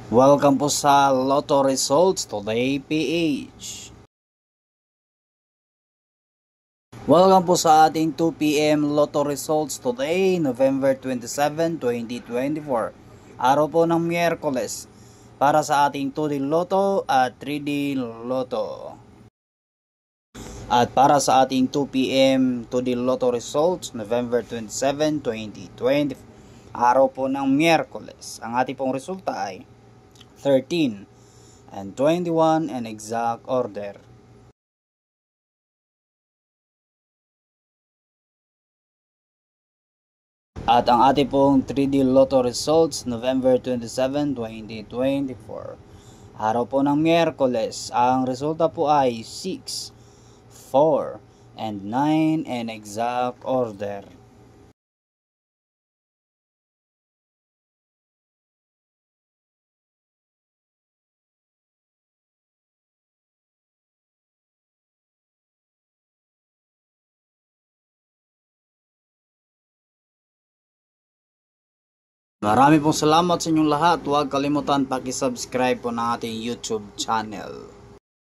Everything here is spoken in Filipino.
Welcome po sa Lotto Results Today PH. Welcome po sa ating 2 PM Lotto Results Today, November 27, 2024. Araw po ng Miyerkules para sa ating 2D Lotto at 3D Lotto. At para sa ating 2 PM 2D Lotto Results, November 27, 2020, araw po ng Miyerkules. Ang ating pong resulta ay 13 and 21 in exact order. At ang ating pong 3D Lotto Results, November 27, 2024. Araw po ng Miyerkules, ang resulta po ay 6, 4, and 9 in exact order. Marami pong salamat sa inyong lahat. Huwag kalimutan paki-subscribe po ng ating YouTube channel.